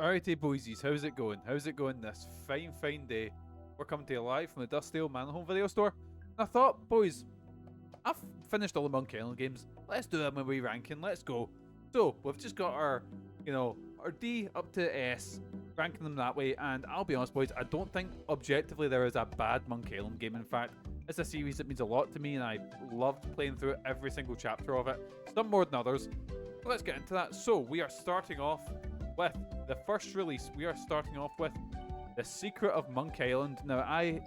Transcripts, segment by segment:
Alrighty, boysies, how's it going? How's it going this fine day? We're coming to you live from the Dusty Old Man Home Video Store. And I thought, boys, I've finished all the Monkey Island games. Let's do a wee ranking. Let's go. So we've just got our, our D up to S, ranking them that way. And I'll be honest, boys, I don't think objectively there is a bad Monkey Island game. In fact, it's a series that means a lot to me, and I loved playing through every single chapter of it. Some more than others. But let's get into that. So we are starting off with the first release. We are starting off with The Secret of Monkey Island. Now, I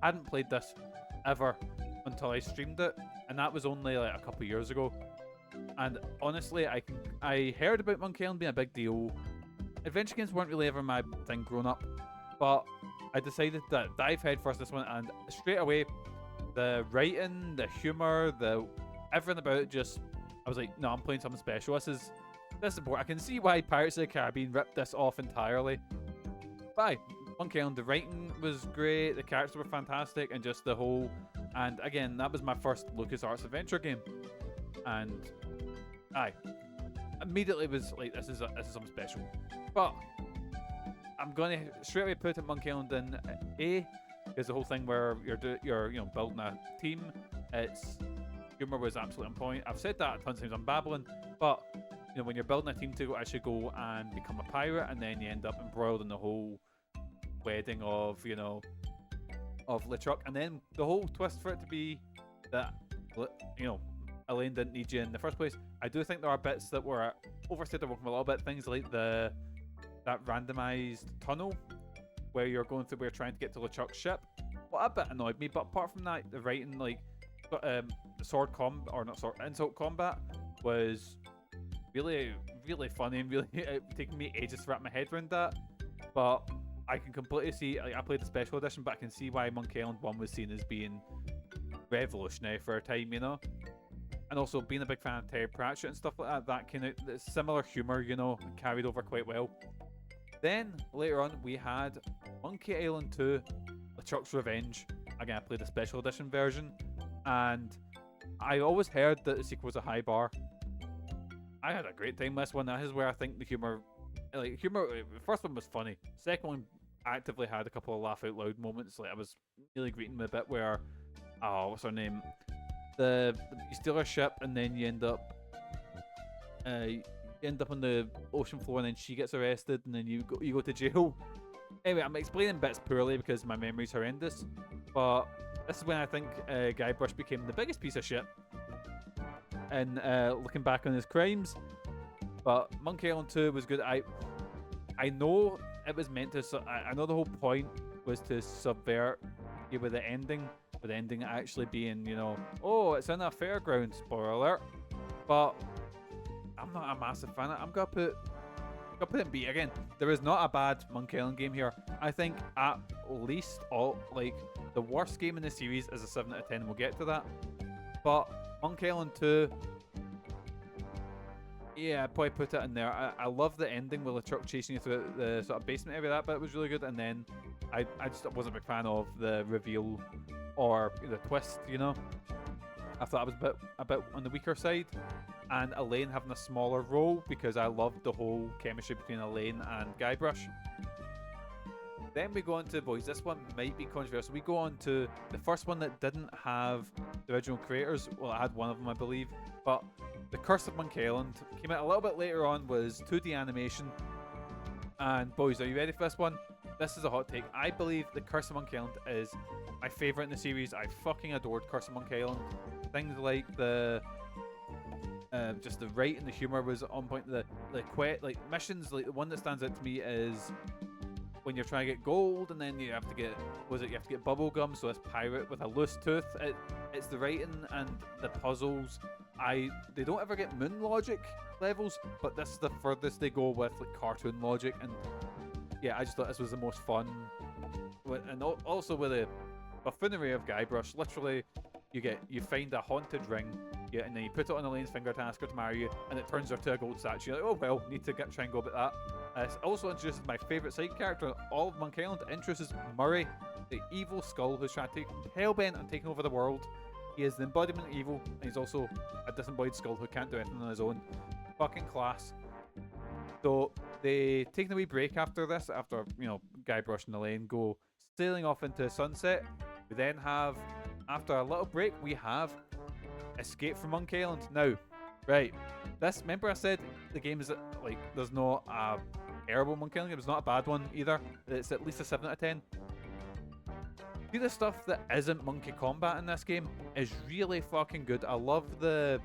hadn't played this ever until I streamed it, and that was only like a couple years ago. And honestly, I heard about Monkey Island being a big deal. Adventure games weren't really ever my thing growing up, but I decided to dive headfirst this one, and straight away, the writing, the humor, everything about it, just I was like, no, I'm playing something special. This is important. I can see why Pirates of the Caribbean ripped this off entirely. But Monkey Island, the writing was great, the characters were fantastic, and just the whole. And again, that was my first LucasArts adventure game, and immediately was like, this is something special. But I'm gonna straight away put it Monkey Island in A, because the whole thing where you're building a team, its humor was absolutely on point. I've said that tons of times. I'm babbling, but when you're building a team to actually go and become a pirate, and then you end up embroiled in the whole wedding of LeChuck, and then the whole twist for it to be that Elaine didn't need you in the first place. I do think there are bits that were overstated a little bit. Things like that randomized tunnel where you're going through, where you're trying to get to LeChuck's ship. Well, a bit annoyed me, but apart from that, the writing, like the insult combat was really, really funny, and really taking me ages to wrap my head around that. But I can completely see, I played the special edition, but I can see why Monkey Island 1 was seen as being revolutionary for a time, And also being a big fan of Terry Pratchett and stuff like that kind of similar humor, carried over quite well. Then later on, we had Monkey Island 2, LeChuck's Revenge. Again, I played the special edition version, and I always heard that the sequel was a high bar. I had a great time with this one. That is where I think the humor, the first one was funny. Second one actively had a couple of laugh out loud moments. Like, I was really greeting the bit where, what's her name? You steal her ship, and then you end up on the ocean floor, and then she gets arrested, and then you go to jail. Anyway, I'm explaining bits poorly because my memory's horrendous, but this is when I think Guybrush became the biggest piece of shit, and looking back on his crimes. But Monkey Island 2 was good. I know it was meant to. I know the whole point was to subvert you with the ending, but the ending actually being, it's in a fairground. Spoiler alert. But I'm not a massive fan. I'm gonna put it in B again. There is not a bad Monkey Island game here. I think at least the worst game in the series is a 7 out of 10. We'll get to that. But Monkey Island 2, yeah, I'd probably put it in there. I love the ending with LeChuck chasing you through the sort of basement area. That bit was really good. And then I just wasn't a big fan of the reveal or the twist, I thought it was a bit on the weaker side. And Elaine having a smaller role, because I loved the whole chemistry between Elaine and Guybrush. Then we go on to, boys, this one might be controversial. We go on to the first one that didn't have the original creators. Well, it had one of them, I believe. But The Curse of Monkey Island came out a little bit later on, was 2D animation. And boys, are you ready for this one? This is a hot take. I believe The Curse of Monkey Island is my favourite in the series. I fucking adored Curse of Monkey Island. Things like just the writing and the humor was on point. The missions, like the one that stands out to me is when you're trying to get gold, and then you have to get bubble gum. So this pirate with a loose tooth. It's the writing and the puzzles. They don't ever get moon logic levels, but this is the furthest they go with like cartoon logic. And yeah, I just thought this was the most fun. And also with the buffoonery of Guybrush, literally you find a haunted ring, and then you put it on Elaine's finger to ask her to marry you, and it turns her to a gold statue. You're like, oh well, need to try and go about that. It also introduces my favourite side character in all of Monkey Island. It introduces Murray, the evil skull who's trying to take hellbent on taking over the world. He is the embodiment of evil, and he's also a disembodied skull who can't do anything on his own. Fucking class. So they take a wee break after this, after, Guybrush and Elaine go sailing off into sunset. We then have, after a little break, we have Escape from Monkey Island. Now, right, remember I said the game is, like, there's not a terrible Monkey Island game, it's not a bad one either. It's at least a 7 out of 10. See, the stuff that isn't monkey combat in this game is really fucking good. I love the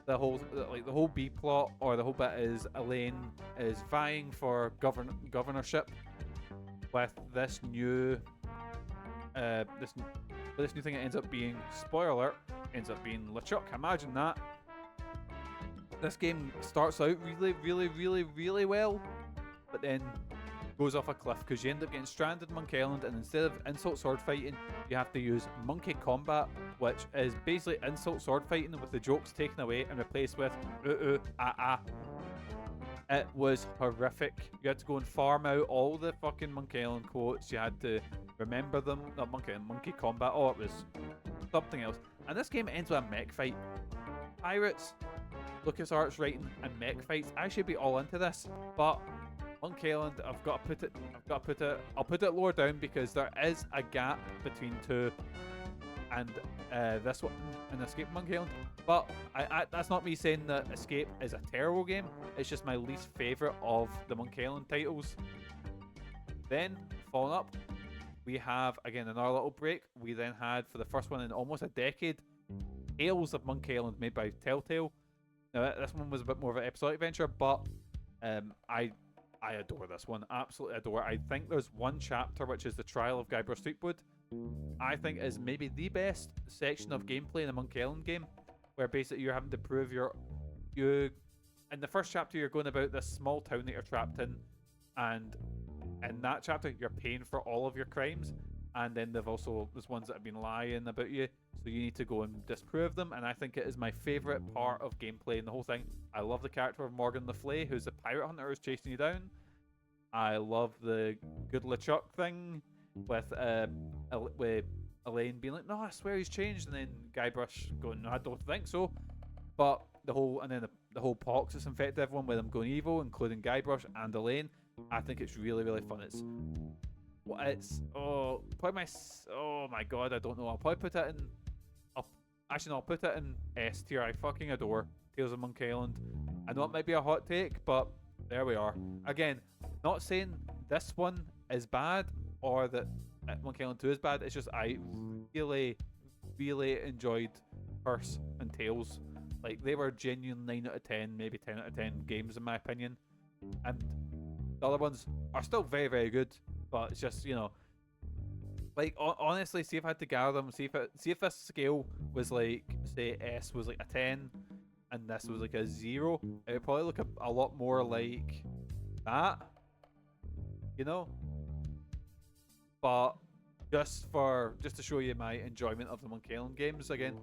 whole B plot, or the whole bit is Elaine is vying for governorship with this new this new thing that ends up being, spoiler alert, ends up being LeChuck. Imagine that. This game starts out really, really, really, really well, but then goes off a cliff because you end up getting stranded in Monkey Island, and instead of insult sword fighting, you have to use monkey combat, which is basically insult sword fighting with the jokes taken away and replaced with ah. It was horrific. You had to go and farm out all the fucking Monkey Island quotes. You had to remember them. Not monkey combat. Oh, it was something else. And this game ends with a mech fight. Pirates, LucasArts writing, and mech fights. I should be all into this, but Monkey Island, I'll put it lower down because there is a gap between 2 and this one and Escape from Monkey Island. But that's not me saying that Escape is a terrible game. It's just my least favourite of the Monkey Island titles. Then, following up, we have, again, another little break. We then had, for the first one in almost a decade, Tales of Monkey Island, made by Telltale. Now, this one was a bit more of an episodic adventure, but I adore this one. Absolutely adore. I think there's one chapter, which is the Trial of Guybrush Threepwood. I think is maybe the best section of gameplay in a Monkey Island game, where basically you're having to prove in the first chapter you're going about this small town that you're trapped in, and in that chapter you're paying for all of your crimes, and then there's ones that have been lying about you, so you need to go and disprove them. And I think it is my favourite part of gameplay in the whole thing. I love the character of Morgan Le Fay, who's the pirate hunter who's chasing you down. I love the good LeChuck thing with Elaine being like, no, I swear he's changed, and then Guybrush going, no, I don't think so. But the whole pox that's infected everyone with them going evil, including Guybrush and Elaine. I think it's really, really fun. Oh my god, I don't know. I'll probably put it in. I'll put it in S tier. I fucking adore Tales of Monkey Island. I know it might be a hot take, but there we are. Again, not saying this one is bad or that Monkey Island 2 is bad. It's just I really, really enjoyed Curse and Tales. Like, they were genuine 9 out of 10, maybe 10 out of 10 games in my opinion. And the other ones are still very, very good, but it's just, like, honestly, see if I had to gather them, see if this scale was like, say S was like a 10 and this was like a 0, it would probably look a lot more like that, but just to show you my enjoyment of the Monkey Island games again.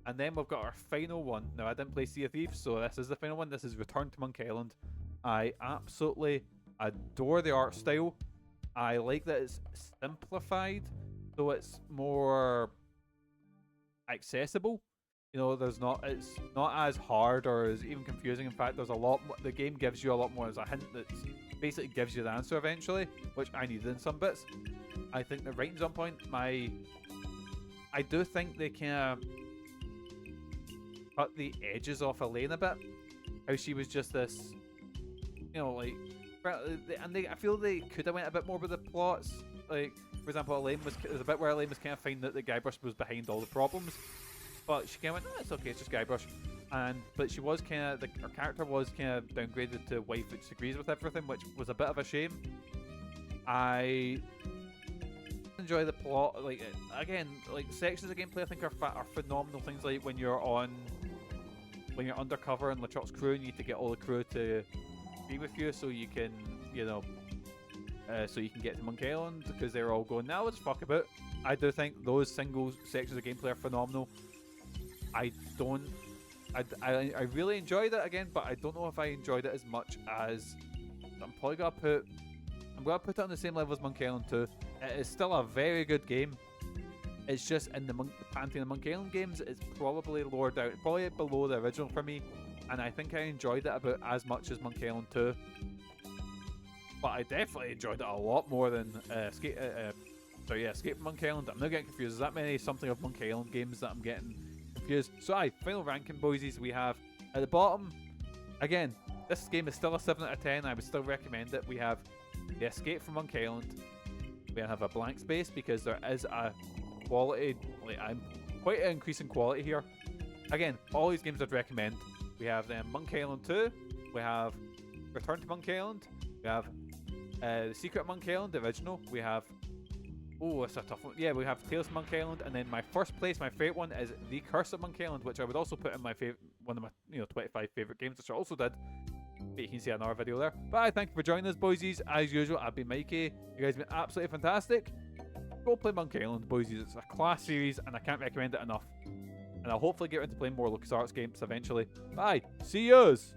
And then we've got our final one. Now, I didn't play Sea of Thieves, so this is the final one. This is Return to Monkey Island. I absolutely adore the art style. I like that it's simplified, so it's more accessible. It's not as hard or as even confusing. In fact, there's a lot more, the game gives you a lot more. There's a hint that basically gives you the answer eventually, which I needed in some bits. I think the writing's on point. I do think they kind of cut the edges off Elaine a bit. How she was just this, like, and I feel they could have went a bit more with the plots. Like, for example, there's a bit where Elaine was kind of finding that the Guybrush was behind all the problems, but she kind of went, no, it's okay, it's just Guybrush. But she was kind of, her character was kind of downgraded to wife which agrees with everything, which was a bit of a shame. I enjoy the plot. Like, again, like, sections of gameplay I think are phenomenal. Things like when you're undercover in LeChuck's crew and you need to get all the crew to be with you so you can, so you can get to Monkey Island, because they're all going, now let's fuck about. I do think those single sections of gameplay are phenomenal. I really enjoyed it again, but I don't know if I enjoyed it as much as I'm gonna put it on the same level as Monkey Island 2. It is still a very good game. It's just in the pantheon of Monkey Island games, it's probably lower down, probably below the original for me. and I think I enjoyed it about as much as Monkey Island 2. But I definitely enjoyed it a lot more than Escape from Monkey Island. I'm now getting confused. There's that many something of Monkey Island games that I'm getting confused. So final ranking, boysies, we have at the bottom, again, this game is still a 7 out of 10. I would still recommend it. We have the Escape from Monkey Island. We have a blank space because there is a quality, I'm quite an increase in quality here. Again, all these games I'd recommend. We have Monkey Island 2. We have Return to Monkey Island. We have The Secret of Monkey Island, the original. We have, oh, it's a tough one. Yeah, we have Tales of Monkey Island, and then my first place, my favorite one, is The Curse of Monkey Island, which I would also put in my one of my 25 favorite games, which I also did. But you can see another video there. But I thank you for joining us, boysies. As usual, I've been Mikey. You guys have been absolutely fantastic. Go play Monkey Island, boysies. It's a class series, and I can't recommend it enough. And I'll hopefully get into playing more LucasArts games eventually. Bye. See yous.